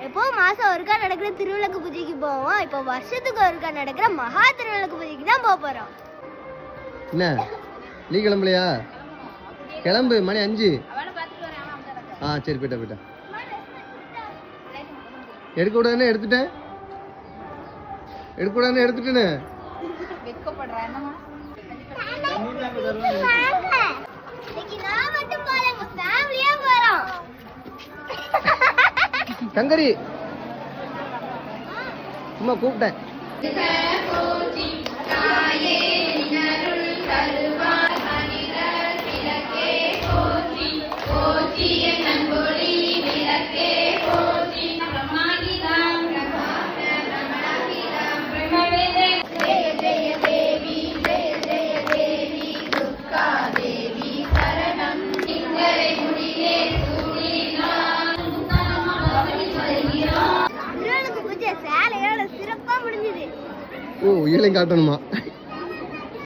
எப்போ மாசம் ஒருக்கா நடக்கிற திருவிளக்கு பூஜைக்கு போவோம். இப்போ வருஷத்துக்கு ஒருக்கா நடக்கிற மகா திருவிளக்கு பூஜைக்கு தான் போக போறோம். என்ன நீ கிளம்பலையா? கிளம்பு, மணி 5. சரி போயிட்டா. எடுக்க கூடாதுன்னு எடுத்துட்டேன். எடுத்துட்டேன்னு கங்கரி சும்மா கூப்பிட்டேன். சேலையோட சிறப்பா முடிஞ்சது. ஓ, இலையும் காட்டணுமா?